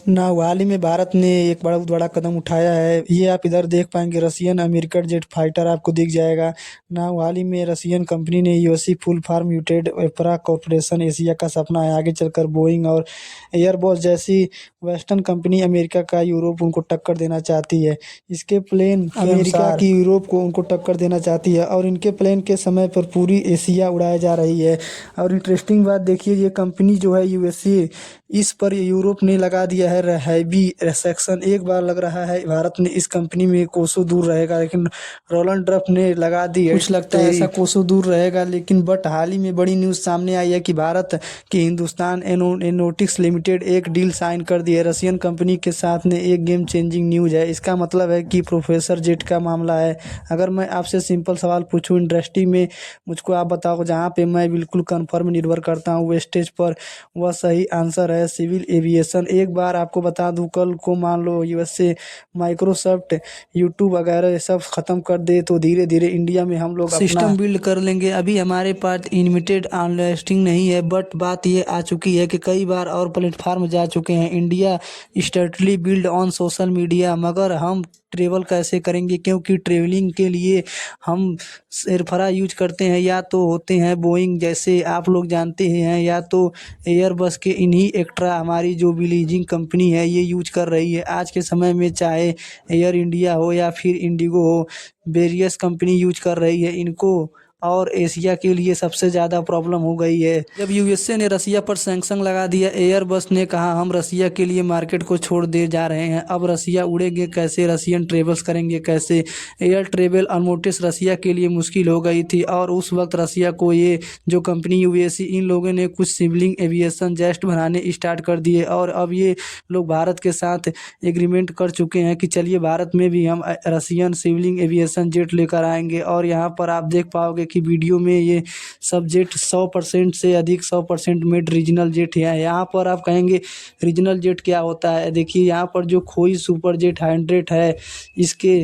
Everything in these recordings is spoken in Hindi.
ना हाल ही में भारत ने एक बहुत बड़ा कदम उठाया है। ये आप इधर देख पाएंगे, रसियन अमेरिकन जेट फाइटर आपको दिख जाएगा। ना हाल ही में रसियन कंपनी ने यूएससी फुल फार्म यूटेड एपरा कॉरपोरेशन एशिया का सपना है। आगे चलकर बोइंग और एयरबस जैसी वेस्टर्न कंपनी अमेरिका का यूरोप उनको टक्कर देना चाहती है। इसके प्लेन के अमेरिका अनुसार की यूरोप को उनको टक्कर देना चाहती है और इनके प्लेन के समय पर पूरी एशिया उड़ाया जा रही है। और इंटरेस्टिंग बात देखिए, ये कंपनी जो है यूएसए, इस पर यूरोप ने लगा दिया है हैवी रिस्ट्रिक्शन। एक बार लग रहा है भारत ने इस कंपनी में कोसों दूर रहेगा, लेकिन रोनाल्ड ट्रंप ने लगा दी है। कुछ लगता है ऐसा कोसों दूर रहेगा, लेकिन बट हाल ही में बड़ी न्यूज़ सामने आई है कि भारत की हिंदुस्तान एरोनॉटिक्स लिमिटेड एक डील साइन कर दी है रसियन कंपनी के साथ ने। एक गेम चेंजिंग न्यूज़ है। इसका मतलब है कि प्रोफेसर जेट का मामला है। अगर मैं आपसे सिंपल सवाल पूछूं इंडस्ट्री में, मुझको आप बताओ जहाँ पे मैं बिल्कुल कंफर्म निर्भर करता हूँ वेस्टेज पर, वह सही आंसर है सिविल एविएशन। एक बार आपको बता दूं, कल को मान लो यूएसए माइक्रोसॉफ्ट यूट्यूब वगैरह ये सब खत्म कर दे तो धीरे धीरे इंडिया में हम लोग सिस्टम बिल्ड कर लेंगे। अभी हमारे पास लिमिटेड अनलिस्टिंग नहीं है, बट बात ये आ चुकी है कि कई बार और प्लेटफार्म जा चुके हैं। India straightly build on social media, मगर हम ट्रेवल कैसे करेंगे? क्योंकि ट्रेवलिंग के लिए हम एयरफ्रा यूज करते हैं, या तो होते हैं बोइंग जैसे आप लोग जानते ही हैं, या तो एयरबस के इन्हीं एक्ट्रा हमारी जो भी लीजिंग कंपनी है ये यूज कर रही है। आज के समय में चाहे एयर इंडिया हो या फिर इंडिगो हो, वेरियस कंपनी यूज कर रही है इनको। और एशिया के लिए सबसे ज़्यादा प्रॉब्लम हो गई है जब यूएसए ने रसिया पर सैंक्शन लगा दिया। एयरबस ने कहा हम रसिया के लिए मार्केट को छोड़ दे जा रहे हैं। अब रसिया उड़ेंगे कैसे? रसियन ट्रेवल्स करेंगे कैसे? एयर ट्रेवल ऑलमोस्ट रसिया के लिए मुश्किल हो गई थी, और उस वक्त रसिया को ये जो कंपनी यूएसए, इन लोगों ने कुछ सिविल एविएशन जेट बनाने स्टार्ट कर दिए। और अब ये लोग भारत के साथ एग्रीमेंट कर चुके हैं कि चलिए भारत में भी हम रसियन सिविल एविएशन जेट लेकर आएंगे। और यहाँ पर आप देख पाओगे कि वीडियो में ये सब जेट 100% से अधिक 100% मेड रीजनल जेट है। यहाँ पर आप कहेंगे रीजनल जेट क्या होता है? देखिए यहाँ पर जो खोई सुपर जेट 100 है, इसके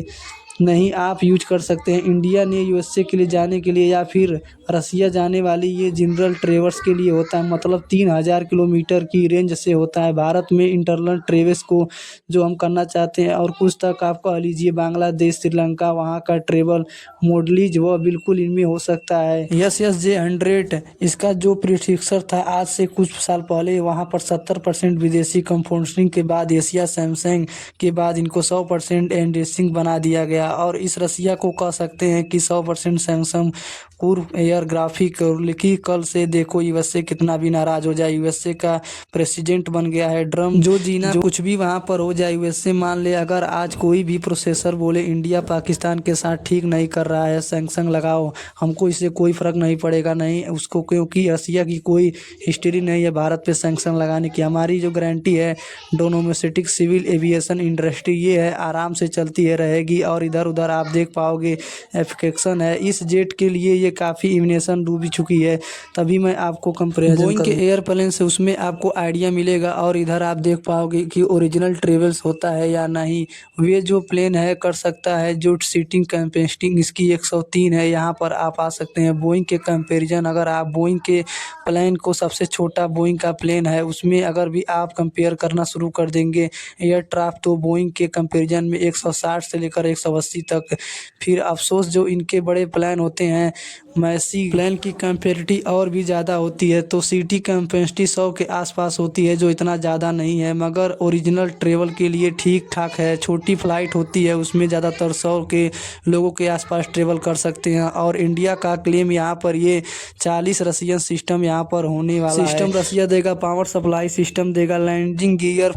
नहीं आप यूज कर सकते हैं। इंडिया ने यूएसए के लिए जाने के लिए या फिर रसिया जाने वाली ये जनरल ट्रेवल्स के लिए होता है, मतलब 3000 किलोमीटर की रेंज से होता है। भारत में इंटरनल ट्रेवल्स को जो हम करना चाहते हैं और कुछ तक आप कह लीजिए बांग्लादेश, श्रीलंका, वहाँ का ट्रेवल मॉडलीज वह बिल्कुल इनमें हो सकता है। SSJ-100 इसका जो प्रीफिक्सर था आज से कुछ साल पहले, वहाँ पर 70% विदेशी कंपाउंडिंग के बाद एशिया सैमसंग के बाद इनको 100% एंडेसिंग बना दिया गया। और इस रसिया को कह सकते हैं कि 100% सैमसंग पूर्व एयर ग्राफिक लिखी। कल से देखो यूएसए कितना भी नाराज हो जाए, यूएसए का प्रेसिडेंट बन गया है ड्रम, जो जीना कुछ भी वहाँ पर हो जाए। यूएसए मान ले अगर आज कोई भी प्रोसेसर बोले इंडिया पाकिस्तान के साथ ठीक नहीं कर रहा है, सैंक्शन लगाओ, हमको इससे कोई फ़र्क नहीं पड़ेगा नहीं उसको, क्योंकि रसिया की कोई हिस्ट्री नहीं है भारत पे सैंक्शन लगाने की। हमारी जो गारंटी है डोमेस्टिक सिविल एविएशन इंडस्ट्री, ये है आराम से चलती है रहेगी। और इधर उधर आप देख पाओगे एफिकेशन है इस जेट के लिए, ये काफ़ी इमिनेशन डूबी चुकी है। तभी मैं आपको कंपेरिजन बोइंग के एयरप्लेन से उसमें आपको आइडिया मिलेगा। और इधर आप देख पाओगे कि ओरिजिनल ट्रेवल्स होता है या नहीं। वे जो प्लेन है कर सकता है जो सीटिंग कैपेसिटी इसकी 103 है। यहाँ पर आप आ सकते हैं बोइंग के कंपैरिजन। अगर आप बोइंग के प्लेन को, सबसे छोटा बोइंग का प्लेन है उसमें अगर भी आप कंपेयर करना शुरू कर देंगे एयर ट्राफ्ट, तो बोइंग के कंपैरिजन में 160 से लेकर 180 तक। फिर अफसोस जो इनके बड़े प्लान होते हैं, मैसी प्लान की कैपेसिटी और भी ज़्यादा होती है, तो सीटी कैपेसिटी 100 के आसपास होती है, जो इतना ज़्यादा नहीं है। मगर ओरिजिनल ट्रेवल के लिए ठीक ठाक है। छोटी फ्लाइट होती है उसमें ज़्यादातर 100 के लोगों के आसपास ट्रेवल कर सकते हैं। और इंडिया का क्लेम यहाँ पर ये 40 रसियन सिस्टम यहाँ पर होने वाला सिस्टम है। रसिया देगा, पावर सप्लाई सिस्टम देगा, लैंडिंग गियर,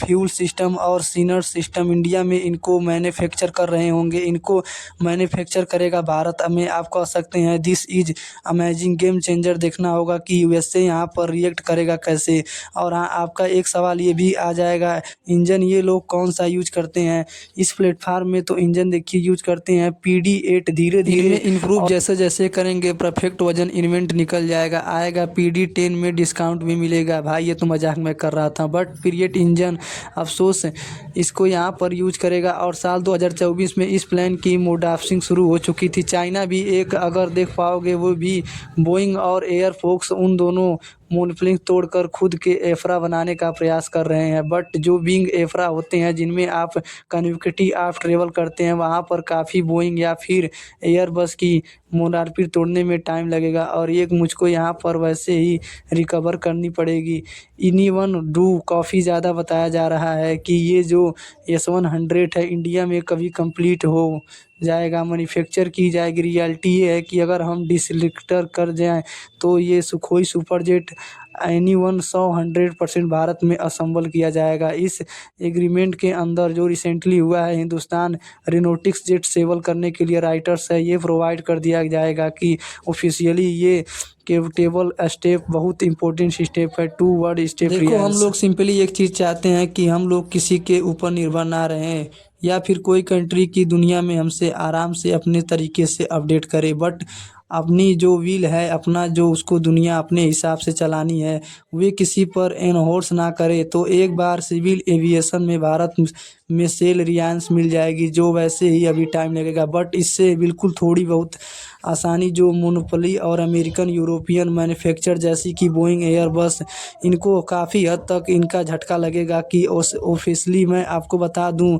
फ्यूल सिस्टम और सीनर सिस्टम इंडिया में इनको मैन्युफैक्चर कर रहे होंगे। इनको मैन्युफैक्चर करेगा भारत में। आप कह सकते हैं this is amazing game changer. देखना होगा कि यूएसए यहाँ पर रिएक्ट करेगा कैसे। और हाँ, आपका एक सवाल ये भी आ जाएगा, इंजन ये लोग कौन सा यूज करते हैं इस प्लेटफार्म में? तो इंजन देखिए यूज करते हैं PD8। धीरे धीरे इम्प्रूव जैसे जैसे करेंगे परफेक्ट वजन इन्वेंट निकल जाएगा, आएगा PD10 में डिस्काउंट भी मिलेगा। भाई ये तो मजाक में कर रहा था, बट पीरियड इंजन अफसोस इसको यहाँ पर यूज करेगा। और साल 2024 में इस प्लान की मॉडिफिकेशन शुरू हो चुकी थी। चाइना भी एक अगर देख पाओगे वो भी बोइंग और एयरफोक्स उन दोनों मोनोप्लिंग तोड़कर खुद के एफरा बनाने का प्रयास कर रहे हैं। बट जो विंग एफरा होते हैं जिनमें आप कनेक्टिविटी आप ट्रेवल करते हैं वहाँ पर काफ़ी बोइंग या फिर एयरबस की मोनार्पी तोड़ने में टाइम लगेगा और एक मुझको यहाँ पर वैसे ही रिकवर करनी पड़ेगी। इनिवन डू काफ़ी ज़्यादा बताया जा रहा है कि ये जो S100 है इंडिया में कभी कंप्लीट हो जाएगा, मैन्युफैक्चर की जाएगी। रियलिटी ये है कि अगर हम डिसलिफ्टर कर जाएँ तो ये सुखोई सुपरजेट एनी-वन 100% भारत में असेंबल किया जाएगा। इस एग्रीमेंट के अंदर जो रिसेंटली हुआ है हिंदुस्तान एरोनॉटिक्स जेट सेवल करने के लिए राइटर्स है ये प्रोवाइड कर दिया जाएगा कि ऑफिशियली ये केवल स्टेप बहुत इंपॉर्टेंट स्टेप है टू वर्ड स्टेप। देखो हम लोग सिंपली एक चीज़ चाहते हैं कि हम लोग किसी के ऊपर निर्भर ना रहें या फिर कोई कंट्री की दुनिया में हमसे आराम से अपने तरीके से अपडेट करे। बट अपनी जो व्हील है अपना जो उसको दुनिया अपने हिसाब से चलानी है वे किसी पर एनहोर्स ना करे। तो एक बार सिविल एविएशन में भारत में सेल रिलायंस मिल जाएगी जो वैसे ही अभी टाइम लगेगा बट इससे बिल्कुल थोड़ी बहुत आसानी जो मोनोपोली और अमेरिकन यूरोपियन मैन्युफैक्चर जैसी कि बोइंग एयरबस इनको काफ़ी हद तक इनका झटका लगेगा कि ऑफिशियली मैं आपको बता दूं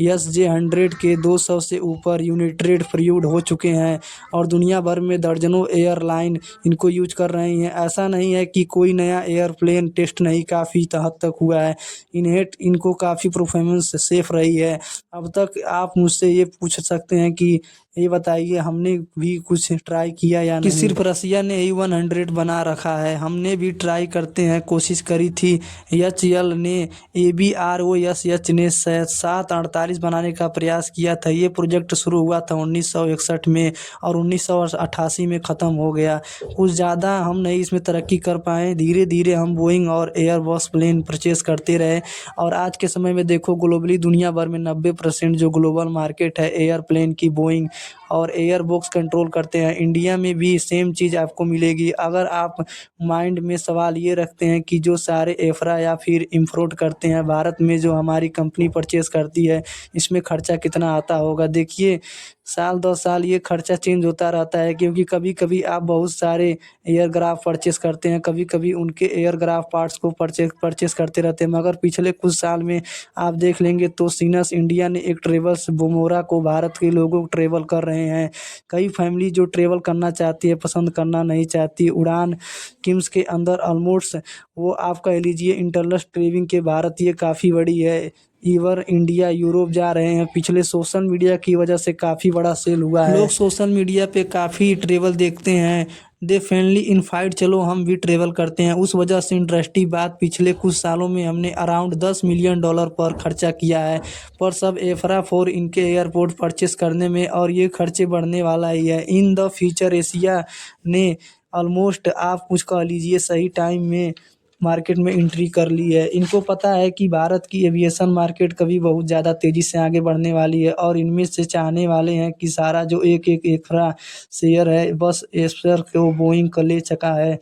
SJ100 के 200 से ऊपर यूनिटेड प्रयूड हो चुके हैं और दुनिया भर में दर्जनों एयरलाइन इनको यूज कर रही हैं। ऐसा नहीं है कि कोई नया एयरप्लेन टेस्ट नहीं काफ़ी हद तक हुआ है। इनको काफ़ी परफॉर्मेंस सेफ रही है। अब तक आप मुझसे ये पूछ सकते हैं कि ये बताइए हमने भी कुछ ट्राई किया या नहीं? कि सिर्फ रसिया ने A100 बना रखा है, हमने भी ट्राई करते हैं कोशिश करी थी। HL ने ABROSH ने 748 बनाने का प्रयास किया था। ये प्रोजेक्ट शुरू हुआ था 1961 में और 1988 में ख़त्म हो गया। कुछ ज़्यादा हम नहीं इसमें तरक्की कर पाए। धीरे धीरे हम बोइंग और एयरबस प्लेन परचेज़ करते रहे और आज के समय में देखो ग्लोबली दुनिया भर में 90% जो ग्लोबल मार्केट है एयरप्लेन की बोइंग और एयरबॉक्स कंट्रोल करते हैं। इंडिया में भी सेम चीज़ आपको मिलेगी। अगर आप माइंड में सवाल ये रखते हैं कि जो सारे एफरा या फिर इम्पोर्ट करते हैं भारत में जो हमारी कंपनी परचेज़ करती है इसमें खर्चा कितना आता होगा। देखिए साल 2 साल ये खर्चा चेंज होता रहता है क्योंकि कभी कभी आप बहुत सारे एयरक्राफ्ट परचेज़ करते हैं, कभी कभी उनके एयरक्राफ्ट पार्ट्स को परचेज़ करते रहते हैं। मगर पिछले कुछ साल में आप देख लेंगे तो सीनस इंडिया ने एक ट्रेवल्स बोमोरा को भारत के लोगों ट्रेवल कर रहे हैं। कई फैमिली जो ट्रेवल करना चाहती है पसंद करना नहीं चाहती। उड़ान किम्स के अंदर ऑलमोस्ट वो आप कह लीजिए इंटरनल ट्रेविंग के भारत ये काफ़ी बड़ी है। इवर इंडिया यूरोप जा रहे हैं। पिछले सोशल मीडिया की वजह से काफ़ी बड़ा सेल हुआ है। लोग सोशल मीडिया पे काफ़ी ट्रेवल देखते हैं। दे फ्रेंडली इन फाइट चलो हम भी ट्रेवल करते हैं। उस वजह से इंटरेस्टिंग बात पिछले कुछ सालों में हमने अराउंड $10 मिलियन पर खर्चा किया है पर सब एफरा 4 इनके एयरपोर्ट परचेस करने में और ये खर्चे बढ़ने वाला ही है। इन द फ्यूचर एशिया ने ऑलमोस्ट आप कुछ कह लीजिए सही टाइम में मार्केट में एंट्री कर ली है। इनको पता है कि भारत की एविएशन मार्केट कभी बहुत ज़्यादा तेज़ी से आगे बढ़ने वाली है और इनमें से चाहने वाले हैं कि सारा जो एक एफरा शेयर है बस एस्पर को बोइंग का ले चुका है।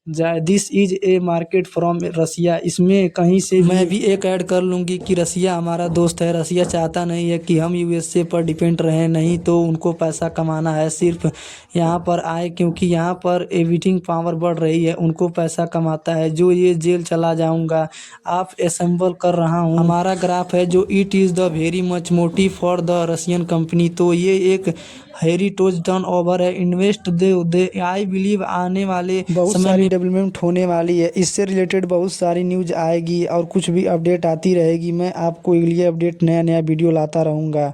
This is a market from Russia. इसमें कहीं से मैं भी एक ऐड कर लूँगी कि रसिया हमारा दोस्त है। रसिया चाहता नहीं है कि हम USA पर डिपेंड रहें, नहीं तो उनको पैसा कमाना है सिर्फ यहाँ पर आए क्योंकि यहाँ पर एविटिंग पावर बढ़ रही है उनको पैसा कमाता है। जो ये जेल चला जाऊँगा आप असेंबल कर रहा हूँ हमारा ग्राफ है जो it is the very much motive for the Russian company. तो ये एक हेरिटेज टर्न ओवर है। इन्वेस्ट दे आई बिलीव आने वाले बहुत सारी डेवलपमेंट होने वाली है। इससे रिलेटेड बहुत सारी न्यूज़ आएगी और कुछ भी अपडेट आती रहेगी। मैं आपको ये अपडेट नया नया वीडियो लाता रहूँगा।